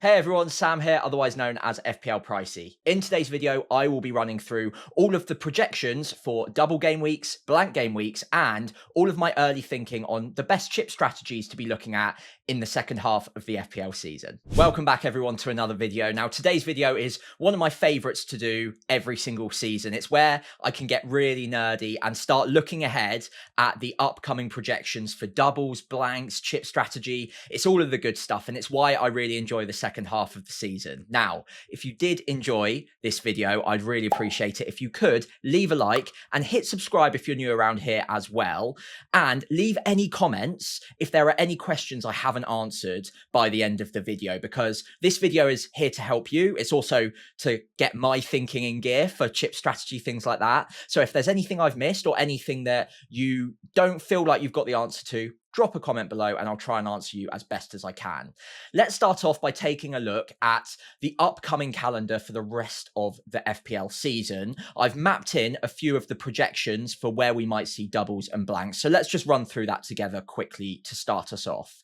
Hey everyone, Sam here, otherwise known as FPL Pricey. In today's video, I will be running through all of the projections for double game weeks, blank game weeks, and all of my early thinking on the best chip strategies to be looking at in the second half of the FPL season. Welcome back everyone to another video. Now today's video is one of my favorites to do every single season. It's where I can get really nerdy and start looking ahead at the upcoming projections for doubles, blanks, chip strategy. It's all of the good stuff, and it's why I really enjoy the second half of the season. Now, if you did enjoy this video, I'd really appreciate it if you could leave a like and hit subscribe if you're new around here as well, and leave any comments if there are any questions I haven't answered by the end of the video, because this video is here to help you. It's also to get my thinking in gear for chip strategy, things like that. So if there's anything I've missed or anything that you don't feel like you've got the answer to, drop a comment below and I'll try and answer you as best as I can. Let's start off by taking a look at the upcoming calendar for the rest of the FPL season. I've mapped in a few of the projections for where we might see doubles and blanks. So let's just run through that together quickly to start us off.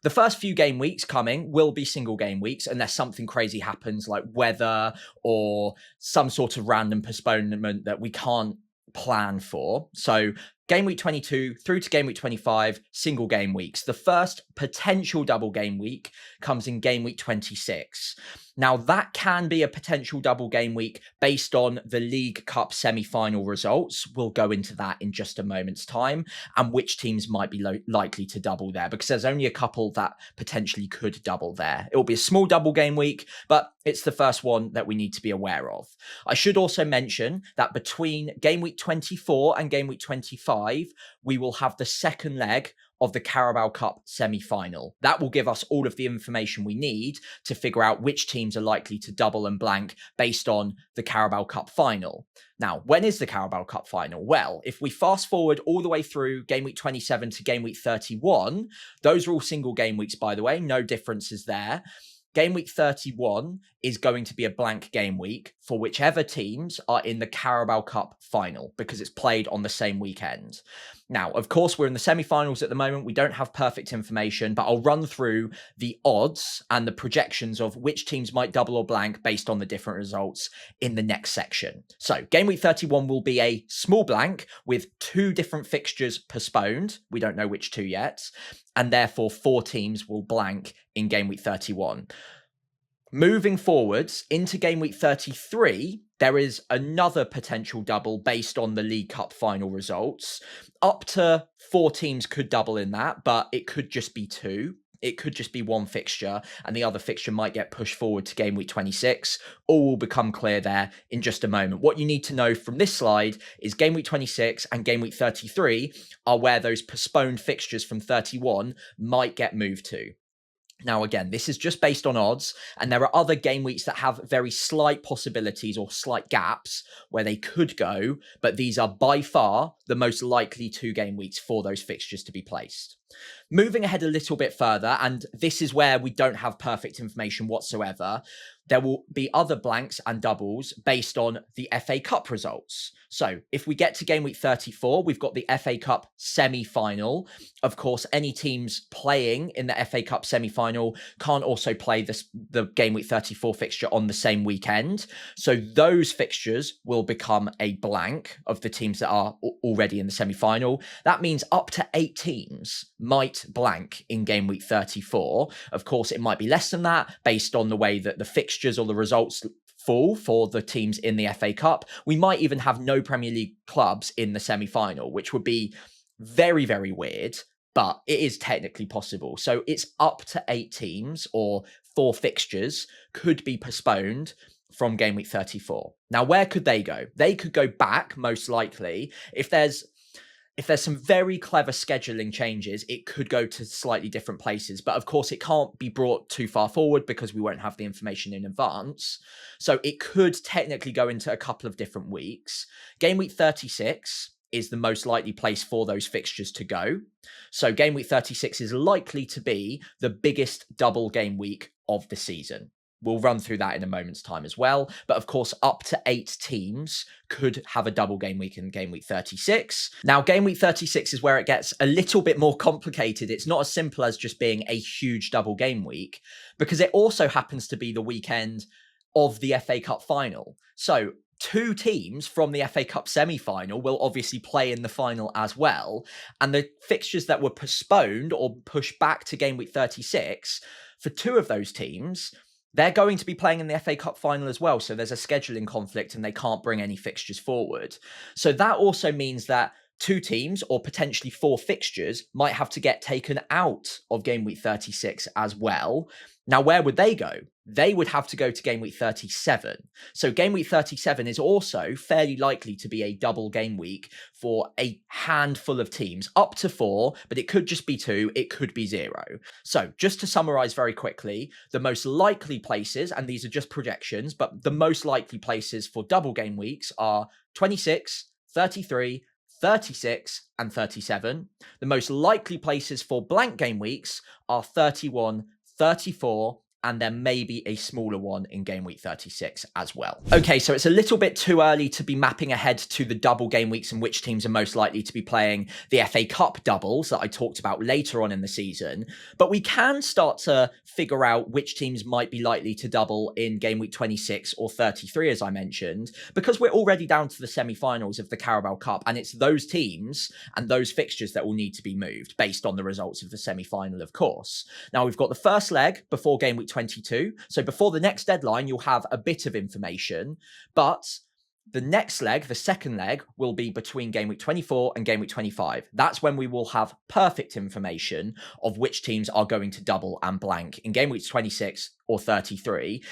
The first few game weeks coming will be single game weeks unless something crazy happens like weather or some sort of random postponement that we can't plan for. So game week 22 through to game week 25, single game weeks. The first potential double game week comes in game week 26. Now, that can be a potential double game week based on the League Cup semi-final results. We'll go into that in just a moment's time, and which teams might be likely to double there, because there's only a couple that potentially could double there. It will be a small double game week, but it's the first one that we need to be aware of. I should also mention that between game week 24 and game week 25, we will have the second leg of the Carabao Cup semi-final. That will give us all of the information we need to figure out which teams are likely to double and blank based on the Carabao Cup final. Now, when is the Carabao Cup final? Well, if we fast forward all the way through game week 27 to game week 31, those are all single game weeks, by the way, no differences there. Game week 31 is going to be a blank game week for whichever teams are in the Carabao Cup final, because it's played on the same weekend. Now, of course, we're in the semi-finals at the moment. We don't have perfect information, but I'll run through the odds and the projections of which teams might double or blank based on the different results in the next section. So game week 31 will be a small blank with 2 different fixtures postponed. We don't know which 2 yet. And therefore 4 teams will blank in game week 31. Moving forwards into game week 33, there is another potential double based on the League Cup final results. Up to 4 teams could double in that, but it could just be 2. It could just be 1 fixture, and the other fixture might get pushed forward to game week 26. All will become clear there in just a moment. What you need to know from this slide is game week 26 and game week 33 are where those postponed fixtures from 31 might get moved to. Now, again, this is just based on odds, and there are other game weeks that have very slight possibilities or slight gaps where they could go, but these are by far the most likely 2 game weeks for those fixtures to be placed. Moving ahead a little bit further, and this is where we don't have perfect information whatsoever, there will be other blanks and doubles based on the FA Cup results. So if we get to game week 34, we've got the FA Cup semi-final. Of course, any teams playing in the FA Cup semi-final can't also play the game week 34 fixture on the same weekend. So those fixtures will become a blank of the teams that are already in the semi-final. That means up to 8 teams might blank in game week 34. Of course, it might be less than that based on the way that the fixtures or the results fall for the teams in the FA Cup. We might even have no Premier League clubs in the semi-final, which would be very, very weird, but it is technically possible. So it's up to 8 teams, or 4 fixtures could be postponed from game week 34. Now, where could they go? They could go back, most likely. If there's some very clever scheduling changes, it could go to slightly different places. But of course, it can't be brought too far forward because we won't have the information in advance. So it could technically go into a couple of different weeks. Game week 36 is the most likely place for those fixtures to go. So game week 36 is likely to be the biggest double game week of the season. We'll run through that in a moment's time as well. But of course, up to 8 teams could have a double game week in game week 36. Now, game week 36 is where it gets a little bit more complicated. It's not as simple as just being a huge double game week, because it also happens to be the weekend of the FA Cup final. So 2 teams from the FA Cup semi-final will obviously play in the final as well. And the fixtures that were postponed or pushed back to game week 36, for 2 of those teams, they're going to be playing in the FA Cup final as well. So there's a scheduling conflict and they can't bring any fixtures forward. So that also means that 2 teams or potentially 4 fixtures might have to get taken out of game week 36 as well. Now, where would they go? They would have to go to game week 37. So game week 37 is also fairly likely to be a double game week for a handful of teams, up to 4, but it could just be 2, it could be 0. So just to summarize very quickly, the most likely places, and these are just projections, but the most likely places for double game weeks are 26, 33, 36 and 37. The most likely places for blank game weeks are 31, 34, and there may be a smaller one in game week 36 as well. Okay, so it's a little bit too early to be mapping ahead to the double game weeks and which teams are most likely to be playing the FA Cup doubles that I talked about later on in the season, but we can start to figure out which teams might be likely to double in game week 26 or 33, as I mentioned, because we're already down to the semi-finals of the Carabao Cup, and it's those teams and those fixtures that will need to be moved based on the results of the semi-final, of course. Now, we've got the first leg before game week 22. So before the next deadline, you'll have a bit of information, but the next leg, the second leg, will be between game week 24 and game week 25. That's when we will have perfect information of which teams are going to double and blank in game week 26 or 33.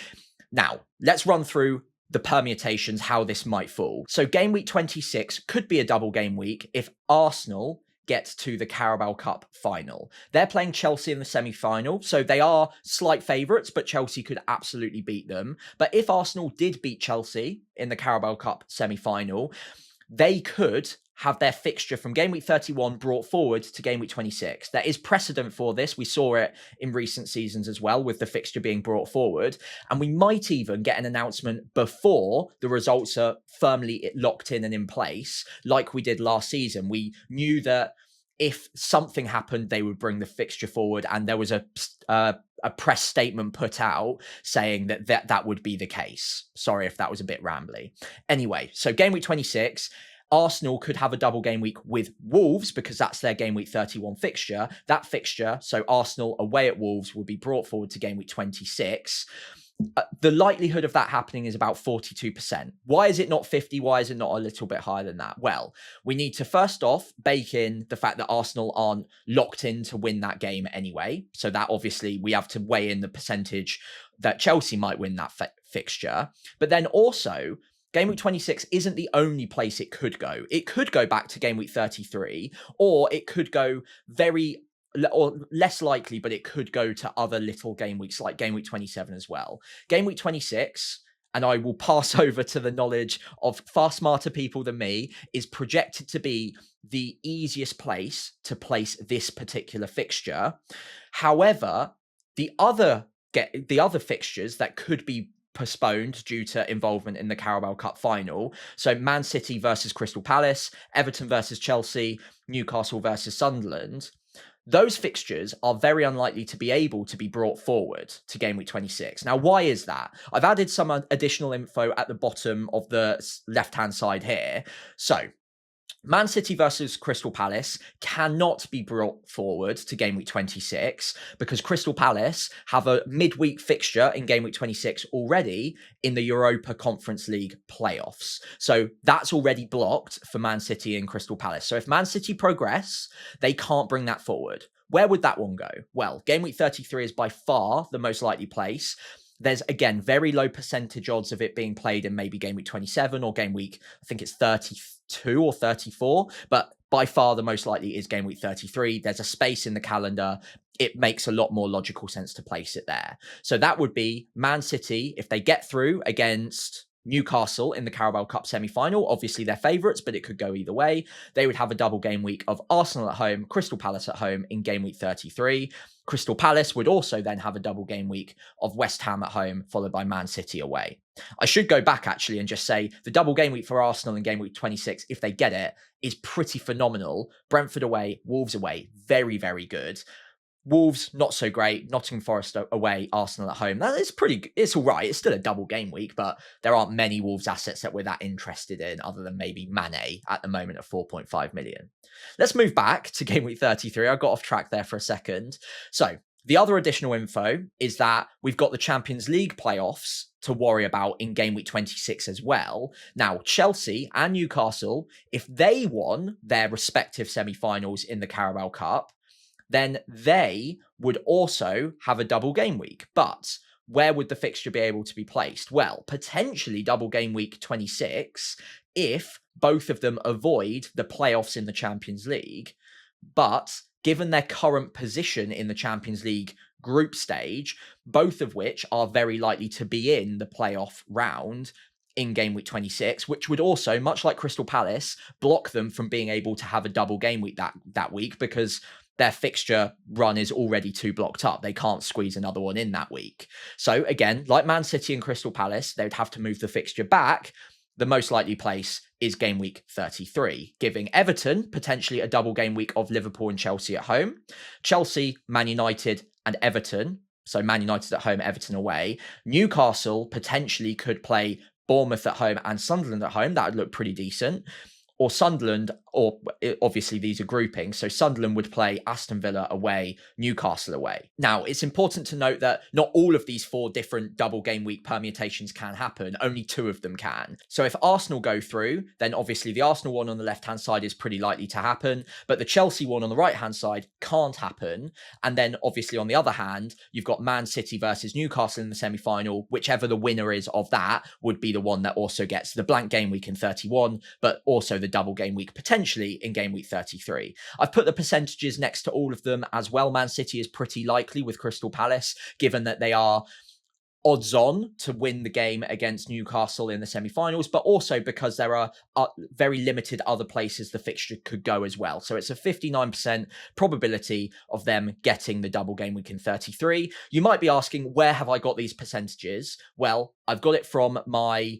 Now, let's run through the permutations, how this might fall. So game week 26 could be a double game week if Arsenal get to the Carabao Cup final. They're playing Chelsea in the semi-final, so they are slight favourites, but Chelsea could absolutely beat them. But if Arsenal did beat Chelsea in the Carabao Cup semi-final, they could have their fixture from game week 31 brought forward to game week 26. There is precedent for this. We saw it in recent seasons as well, with the fixture being brought forward. And we might even get an announcement before the results are firmly locked in and in place, like we did last season. We knew that if something happened, they would bring the fixture forward, and there was a press statement put out saying that would be the case. Sorry if that was a bit rambly. Anyway, so game week 26, Arsenal could have a double game week with Wolves because that's their game week 31 fixture. That fixture, so Arsenal away at Wolves, will be brought forward to game week 26. The likelihood of that happening is about 42%. Why is it not 50? Why is it not a little bit higher than that? Well, we need to first off bake in the fact that Arsenal aren't locked in to win that game anyway. So that obviously we have to weigh in the percentage that Chelsea might win that fixture. But then also, game week 26 isn't the only place it could go. It could go back to game week 33, or it could go or less likely, but it could go to other little game weeks like game week 27 as well. Game week 26, and I will pass over to the knowledge of far smarter people than me, is projected to be the easiest place to place this particular fixture. However, the other fixtures that could be postponed due to involvement in the Carabao Cup final, so Man City versus Crystal Palace, Everton versus Chelsea, Newcastle versus Sunderland, those fixtures are very unlikely to be able to be brought forward to game week 26. Now, why is that? I've added some additional info at the bottom of the left-hand side here. So, Man City versus Crystal Palace cannot be brought forward to game week 26 because Crystal Palace have a midweek fixture in game week 26 already in the Europa Conference League playoffs. So that's already blocked for Man City and Crystal Palace. So if Man City progress, they can't bring that forward. Where would that one go? Well, game week 33 is by far the most likely place. There's, again, very low percentage odds of it being played in maybe game week 27 or game week, I think it's 32 or 34, but by far the most likely is game week 33. There's a space in the calendar. It makes a lot more logical sense to place it there. So that would be Man City, if they get through against Newcastle in the Carabao Cup semi-final. Obviously, they're favourites, but it could go either way. They would have a double game week of Arsenal at home, Crystal Palace at home in game week 33. Crystal Palace would also then have a double game week of West Ham at home, followed by Man City away. I should go back actually and just say the double game week for Arsenal in game week 26, if they get it, is pretty phenomenal. Brentford away, Wolves away, very, very good. Wolves, not so great. Nottingham Forest away, Arsenal at home. That is it's all right. It's still a double game week, but there aren't many Wolves assets that we're that interested in other than maybe Mane at the moment at 4.5 million. Let's move back to game week 33. I got off track there for a second. So the other additional info is that we've got the Champions League playoffs to worry about in game week 26 as well. Now, Chelsea and Newcastle, if they won their respective semi-finals in the Carabao Cup, then they would also have a double game week. But where would the fixture be able to be placed? Well, potentially double game week 26 if both of them avoid the playoffs in the Champions League. But given their current position in the Champions League group stage, both of which are very likely to be in the playoff round in game week 26, which would also, much like Crystal Palace, block them from being able to have a double game week that week because their fixture run is already too blocked up. They can't squeeze another one in that week. So again, like Man City and Crystal Palace, they would have to move the fixture back. The most likely place is game week 33, giving Everton potentially a double game week of Liverpool and Chelsea at home. Chelsea, Man United and Everton. So Man United at home, Everton away. Newcastle potentially could play Bournemouth at home and Sunderland at home. That would look pretty decent. Or Sunderland, or obviously these are groupings. So Sunderland would play Aston Villa away, Newcastle away. Now, it's important to note that not all of these 4 different double game week permutations can happen. Only 2 of them can. So if Arsenal go through, then obviously the Arsenal one on the left-hand side is pretty likely to happen, but the Chelsea one on the right-hand side can't happen. And then obviously on the other hand, you've got Man City versus Newcastle in the semi-final. Whichever the winner is of that would be the one that also gets the blank game week in 31, but also the double game week potentially in game week 33. I've put the percentages next to all of them as well. Man City is pretty likely with Crystal Palace, given that they are odds on to win the game against Newcastle in the semi-finals, but also because there are very limited other places the fixture could go as well. So it's a 59% probability of them getting the double game week in 33. You might be asking, where have I got these percentages? Well, I've got it from my,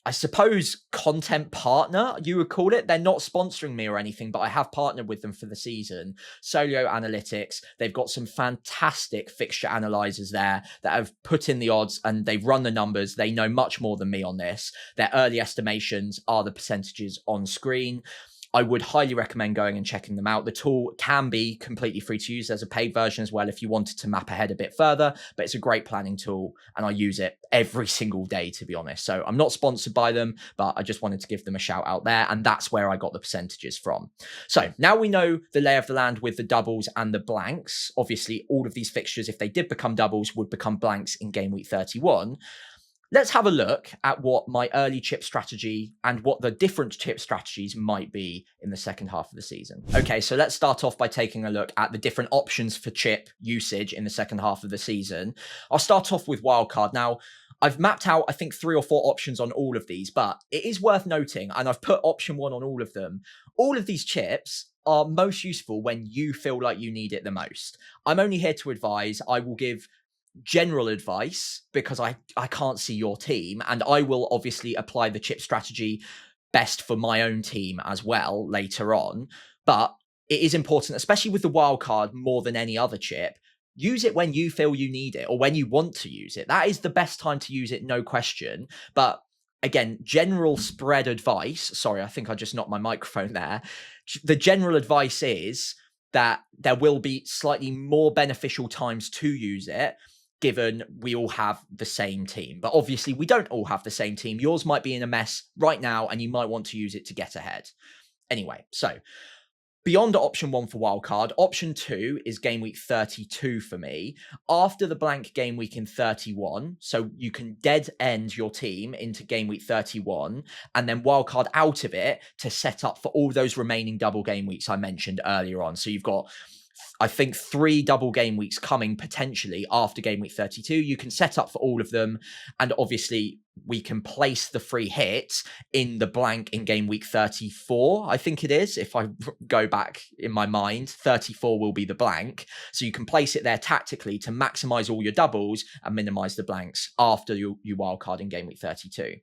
I suppose, content partner, you would call it. They're not sponsoring me or anything, but I have partnered with them for the season. Solio Analytics. They've got some fantastic fixture analyzers there that have put in the odds and they've run the numbers. They know much more than me on this. Their early estimations are the percentages on screen. I would highly recommend going and checking them out. The tool can be completely free to use. There's a paid version as well if you wanted to map ahead a bit further, but it's a great planning tool and I use it every single day, to be honest. So I'm not sponsored by them, but I just wanted to give them a shout out there. And that's where I got the percentages from. So now we know the lay of the land with the doubles and the blanks. Obviously, all of these fixtures, if they did become doubles, would become blanks in game week 31. Let's have a look at what my early chip strategy and what the different chip strategies might be in the second half of the season. Okay, so let's start off by taking a look at the different options for chip usage in the second half of the season. I'll start off with wildcard. Now, I've mapped out, I think, 3 or 4 options on all of these, but it is worth noting, and I've put option 1 on all of them, all of these chips are most useful when you feel like you need it the most. I'm only here to advise. I will give general advice because I can't see your team, and I will obviously apply the chip strategy best for my own team as well later on. But it is important, especially with the wild card more than any other chip, use it when you feel you need it or when you want to use it. That is the best time to use it, no question. But again, general spread advice. Sorry, I think I just knocked my microphone there. The general advice is that there will be slightly more beneficial times to use it, given we all have the same team. But obviously we don't all have the same team. Yours might be in a mess right now and you might want to use it to get ahead. Anyway, so beyond option 1 for wildcard, option 2 is game week 32 for me. After the blank game week in 31, so you can dead end your team into game week 31 and then wildcard out of it to set up for all those remaining double game weeks I mentioned earlier on. So you've got I think 3 double game weeks coming potentially after game week 32. You can set up for all of them. And obviously, we can place the free hit in the blank in game week 34, I think it is. If I go back in my mind, 34 will be the blank. So you can place it there tactically to maximize all your doubles and minimize the blanks after you wildcard in game week 32.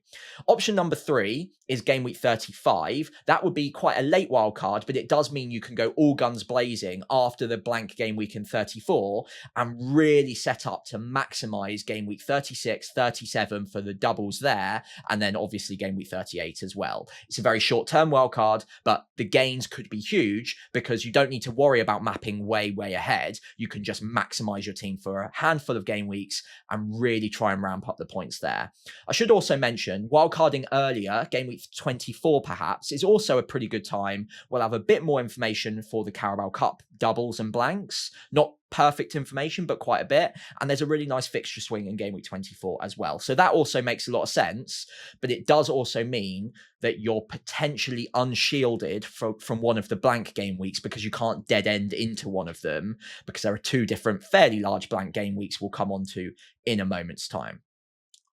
Option number 3 is game week 35. That would be quite a late wildcard, but it does mean you can go all guns blazing after the blank game week in 34 and really set up to maximize game week 36, 37 for the double there, and then obviously game week 38 as well. It's a very short-term wildcard, but the gains could be huge because you don't need to worry about mapping way ahead. You can just maximize your team for a handful of game weeks and really try and ramp up the points there. I should also mention wildcarding earlier, game week 24 perhaps, is also a pretty good time. We'll have a bit more information for the Carabao Cup doubles and blanks. Not perfect information, but quite a bit. And there's a really nice fixture swing in game week 24 as well. So that also makes a lot of sense, but it does also mean that you're potentially unshielded from one of the blank game weeks because you can't dead end into one of them because there are 2 different fairly large blank game weeks we'll come on to in a moment's time.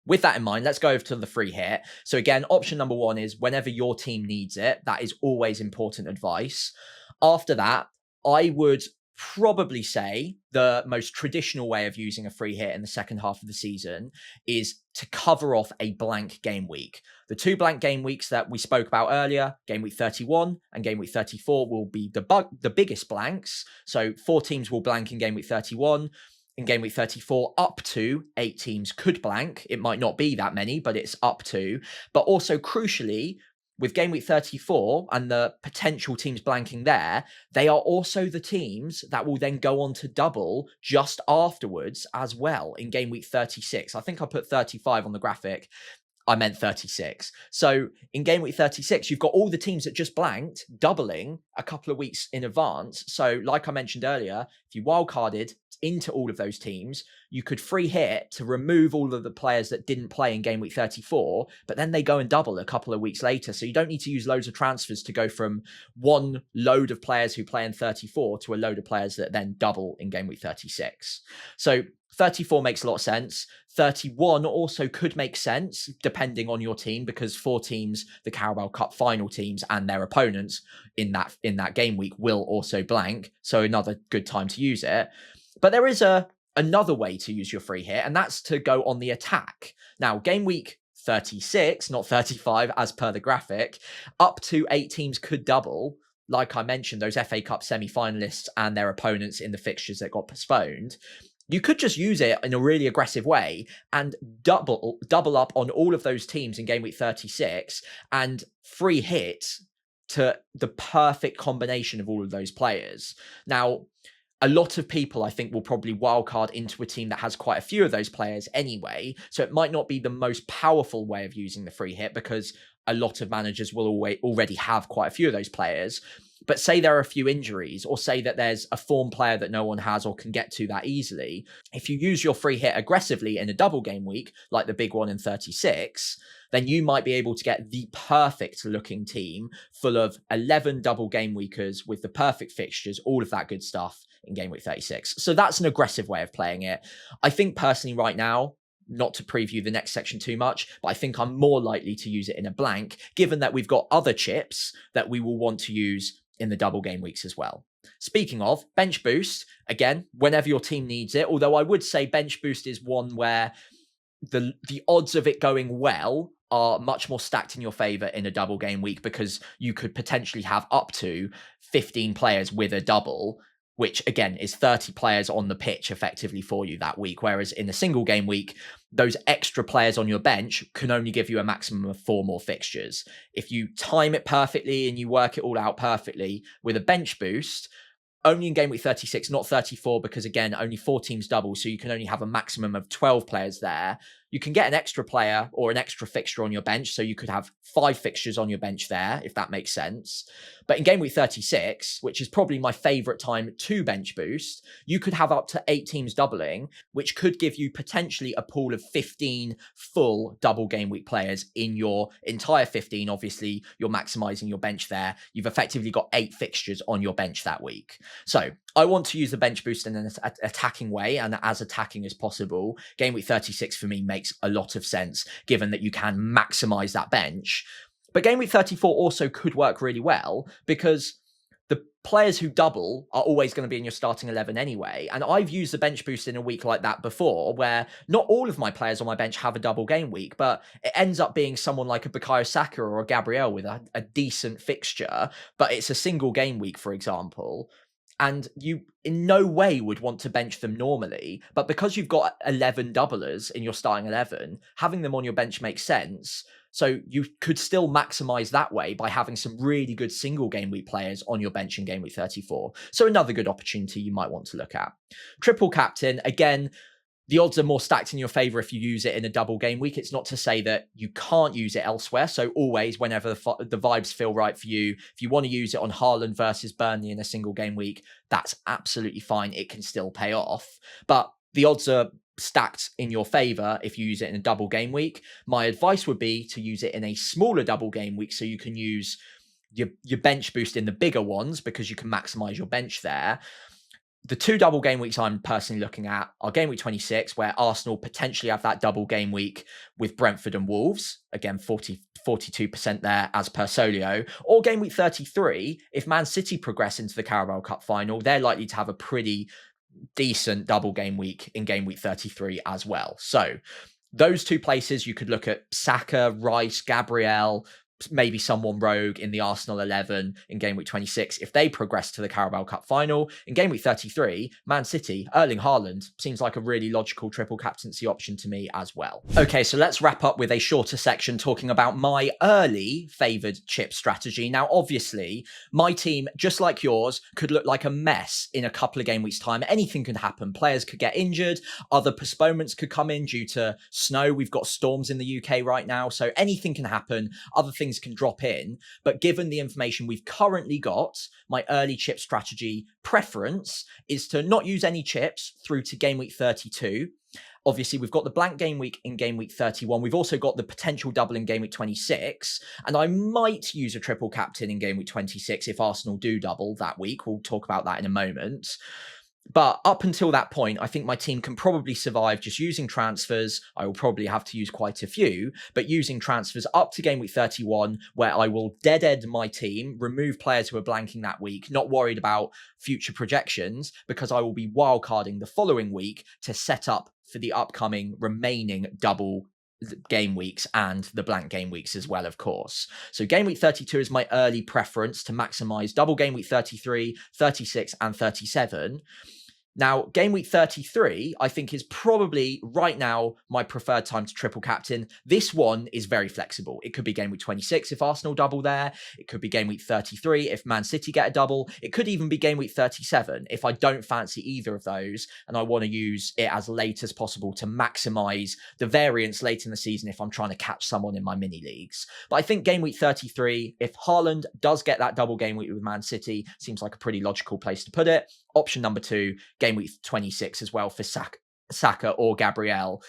With that in mind, let's go over to the free hit. So again, option number 1 is whenever your team needs it. That is always important advice. After that, I would probably say the most traditional way of using a free hit in the second half of the season is to cover off a blank game week. The 2 blank game weeks that we spoke about earlier, game week 31 and game week 34, will be the biggest blanks. So 4 teams will blank in game week 31. In game week 34, up to 8 teams could blank. It might not be that many, but it's up to. But also crucially, with game week 34 and the potential teams blanking there, they are also the teams that will then go on to double just afterwards as well in game week 36. I think I put 35 on the graphic. I meant 36. So in game week 36, you've got all the teams that just blanked doubling a couple of weeks in advance. So like I mentioned earlier, if you wildcarded into all of those teams, you could free hit to remove all of the players that didn't play in game week 34, but then they go and double a couple of weeks later. So you don't need to use loads of transfers to go from one load of players who play in 34 to a load of players that then double in game week 36. So 34 makes a lot of sense. 31 also could make sense depending on your team because 4 teams, the Carabao Cup final teams and their opponents in that game week will also blank. So another good time to use it. But there is another way to use your free hit, and that's to go on the attack. Now, game week 36, not 35 as per the graphic, up to 8 teams could double. Like I mentioned, those FA Cup semi-finalists and their opponents in the fixtures that got postponed. You could just use it in a really aggressive way and double up on all of those teams in game week 36 and free hit to the perfect combination of all of those players. Now, a lot of people, I think, will probably wildcard into a team that has quite a few of those players anyway. So it might not be the most powerful way of using the free hit because a lot of managers will already have quite a few of those players. But say there are a few injuries, or say that there's a form player that no one has or can get to that easily. If you use your free hit aggressively in a double game week, like the big one in 36, then you might be able to get the perfect looking team full of 11 double game weekers with the perfect fixtures, all of that good stuff in game week 36. So that's an aggressive way of playing it. I think personally right now, not to preview the next section too much, but I think I'm more likely to use it in a blank, given that we've got other chips that we will want to use in the double game weeks as well. Speaking of bench boost, again, whenever your team needs it, although I would say bench boost is one where the odds of it going well are much more stacked in your favor in a double game week because you could potentially have up to 15 players with a double, which again is 30 players on the pitch effectively for you that week. Whereas in a single game week, those extra players on your bench can only give you a maximum of 4 more fixtures. If you time it perfectly and you work it all out perfectly with a bench boost, only in game week 36, not 34, because again, only 4 teams double. So you can only have a maximum of 12 players there. you can get an extra player or an extra fixture on your bench. So you could have 5 fixtures on your bench there, if that makes sense. But in game week 36, which is probably my favorite time to bench boost, you could have up to 8 teams doubling, which could give you potentially a pool of 15 full double game week players in your entire 15. Obviously, you're maximizing your bench there. You've effectively got 8 fixtures on your bench that week. So I want to use the bench boost in an attacking way and as attacking as possible. Game week 36 for me makes a lot of sense, given that you can maximize that bench. But game week 34 also could work really well because the players who double are always going to be in your starting 11 anyway. And I've used the bench boost in a week like that before, where not all of my players on my bench have a double game week, but it ends up being someone like a Bukayo Saka or a Gabriel with a decent fixture, but it's a single game week, for example. And you in no way would want to bench them normally. But because you've got 11 doublers in your starting 11, having them on your bench makes sense. So you could still maximize that way by having some really good single game week players on your bench in game week 34. So another good opportunity you might want to look at. Triple captain, again, the odds are more stacked in your favor if you use it in a double game week. It's not to say that you can't use it elsewhere. So always, whenever the vibes feel right for you, if you want to use it on Haaland versus Burnley in a single game week, that's absolutely fine. It can still pay off. But the odds are stacked in your favor if you use it in a double game week. My advice would be to use it in a smaller double game week so you can use your bench boost in the bigger ones because you can maximize your bench there. The 2 double game weeks I'm personally looking at are game week 26, where Arsenal potentially have that double game week with Brentford and Wolves. Again, 42% there as per Solio. Or game week 33, if Man City progress into the Carabao Cup final, they're likely to have a pretty decent double game week in game week 33 as well. So those 2 places, you could look at Saka, Rice, Gabriel, maybe someone rogue in the Arsenal 11 in game week 26 if they progress to the Carabao Cup final. In game week 33, Man City, Erling Haaland seems like a really logical triple captaincy option to me as well. Okay, so let's wrap up with a shorter section talking about my early favoured chip strategy. Now, obviously, my team, just like yours, could look like a mess in a couple of game weeks' time. Anything could happen. Players could get injured. Other postponements could come in due to snow. We've got storms in the UK right now, so anything can happen. Other things can drop in, but given the information we've currently got, my early chip strategy preference is to not use any chips through to game week 32. Obviously, we've got the blank game week in game week 31. We've also got the potential double in game week 26. And I might use a triple captain in game week 26 if Arsenal do double that week. We'll talk about that in a moment. But up until that point, I think my team can probably survive just using transfers. I will probably have to use quite a few, but using transfers up to game week 31, where I will dead end my team, remove players who are blanking that week, not worried about future projections, because I will be wildcarding the following week to set up for the upcoming remaining double game weeks and the blank game weeks as well, of course. So game week 32 is my early preference to maximize double game week 33, 36 and 37. Now, game week 33, I think, is probably right now my preferred time to triple captain. This one is very flexible. It could be game week 26 if Arsenal double there. It could be game week 33 if Man City get a double. It could even be game week 37 if I don't fancy either of those and I want to use it as late as possible to maximize the variance late in the season if I'm trying to catch someone in my mini leagues. But I think game week 33, if Haaland does get that double game week with Man City, seems like a pretty logical place to put it. Option number 2, game week 26 as well for Saka or Gabriel,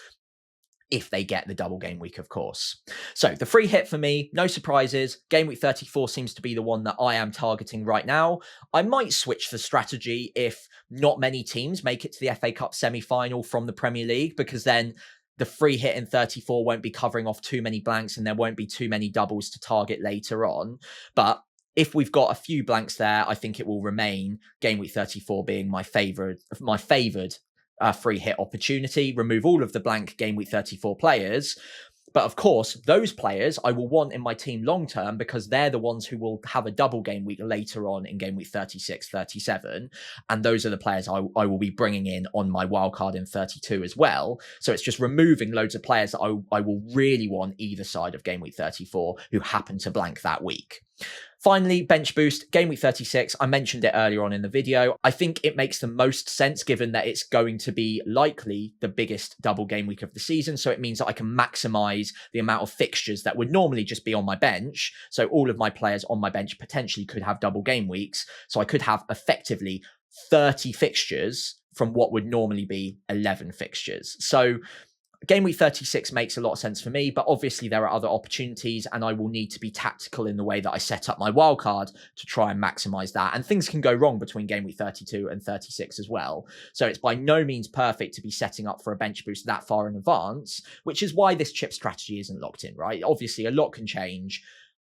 if they get the double game week, of course. So the free hit for me, no surprises. Game week 34 seems to be the one that I am targeting right now. I might switch the strategy if not many teams make it to the FA Cup semi-final from the Premier League, because then the free hit in 34 won't be covering off too many blanks and there won't be too many doubles to target later on. But if we've got a few blanks there, I think it will remain game week 34 being my favoured free hit opportunity. Remove all of the blank game week 34 players. But of course, those players I will want in my team long term because they're the ones who will have a double game week later on in game week 36, 37. And those are the players I will be bringing in on my wildcard in 32 as well. So it's just removing loads of players that I will really want either side of game week 34 who happen to blank that week. Finally, bench boost, game week 36. I mentioned it earlier on in the video. I think it makes the most sense given that it's going to be likely the biggest double game week of the season. So it means that I can maximize the amount of fixtures that would normally just be on my bench. So all of my players on my bench potentially could have double game weeks. So I could have effectively 30 fixtures from what would normally be 11 fixtures. So game week 36 makes a lot of sense for me, but obviously there are other opportunities and I will need to be tactical in the way that I set up my wildcard to try and maximize that. And things can go wrong between game week 32 and 36 as well. So it's by no means perfect to be setting up for a bench boost that far in advance, which is why this chip strategy isn't locked in, right? Obviously a lot can change,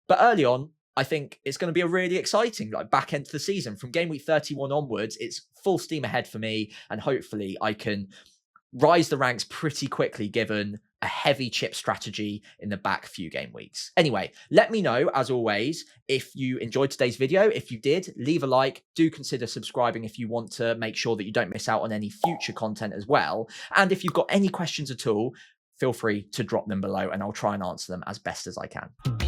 but early on, I think it's going to be a really exciting back end to the season. From game week 31 onwards, it's full steam ahead for me. And hopefully I can rise the ranks pretty quickly given a heavy chip strategy in the back few game weeks. Anyway, let me know, as always, if you enjoyed today's video. If you did, leave a like. Do consider subscribing if you want to make sure that you don't miss out on any future content as well. And if you've got any questions at all, feel free to drop them below and I'll try and answer them as best as I can.